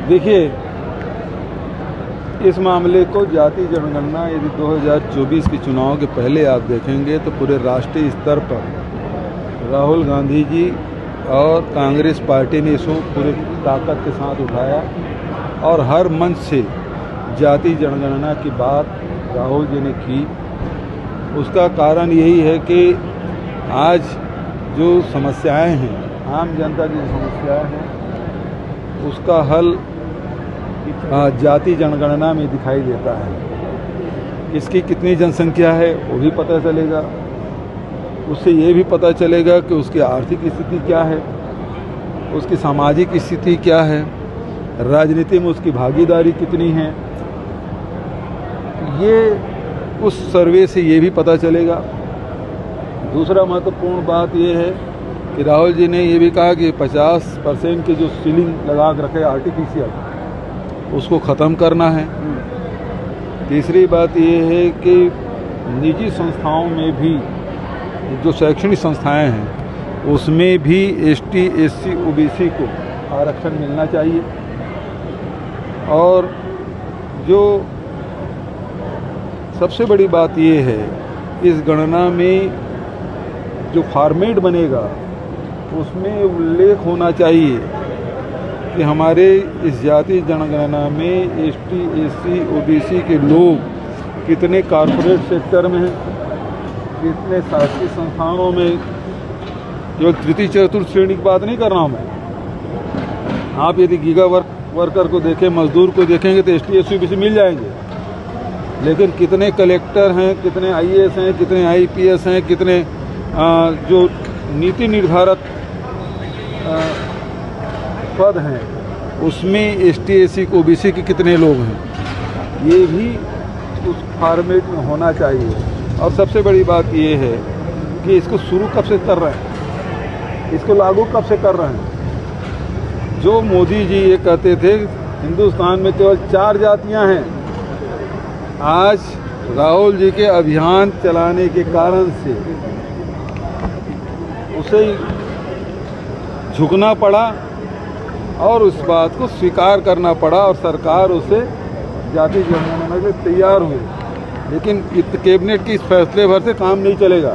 देखिए, इस मामले को जाति जनगणना यदि 2024 के चुनाव के पहले आप देखेंगे तो पूरे राष्ट्रीय स्तर पर राहुल गांधी जी और कांग्रेस पार्टी ने इसको पूरे ताकत के साथ उठाया और हर मंच से जाति जनगणना की बात राहुल जी ने की। उसका कारण यही है कि आज जो समस्याएं हैं, आम जनता की समस्याएं हैं, उसका हल जाति जनगणना में दिखाई देता है। इसकी कितनी जनसंख्या है वो भी पता चलेगा, उससे ये भी पता चलेगा कि उसकी आर्थिक स्थिति क्या है, उसकी सामाजिक स्थिति क्या है, राजनीति में उसकी भागीदारी कितनी है। ये उस सर्वे से ये भी पता चलेगा। दूसरा महत्वपूर्ण बात ये है कि राहुल जी ने ये भी कहा कि 50% की जो सीलिंग लगा के रखे आर्टिफिशियल, उसको ख़त्म करना है। तीसरी बात ये है कि निजी संस्थाओं में भी, जो शैक्षणिक संस्थाएं हैं, उसमें भी ST SC OBC को आरक्षण मिलना चाहिए। और जो सबसे बड़ी बात ये है, इस गणना में जो फॉर्मेट बनेगा उसमें उल्लेख होना चाहिए कि हमारे इस जाति जनगणना में ST SC OBC के लोग कितने कॉर्पोरेट सेक्टर में हैं, कितने शासकीय संस्थानों में। केवल तृतीय चतुर्थ श्रेणी की बात नहीं कर रहा हूँ मैं। आप यदि गीगा वर्कर को देखें, मजदूर को देखेंगे तो ST SC OBC मिल जाएंगे, लेकिन कितने कलेक्टर हैं, कितने IAS हैं, कितने IPS हैं, कितने जो नीति निर्धारक पद हैं, उसमें ST SC OBC के कितने लोग हैं, ये भी उस फॉर्मेट में होना चाहिए। और सबसे बड़ी बात ये है कि इसको शुरू कब से कर रहे हैं, इसको लागू कब से कर रहे हैं। जो मोदी जी ये कहते थे हिंदुस्तान में केवल 4 जातियां हैं, आज राहुल जी के अभियान चलाने के कारण से उसे झुकना पड़ा और उस बात को स्वीकार करना पड़ा और सरकार उसे जाति जनगणना के लिए तैयार हुई। लेकिन कैबिनेट के इस फैसले भर से काम नहीं चलेगा,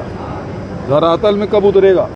धरातल में कब उतरेगा।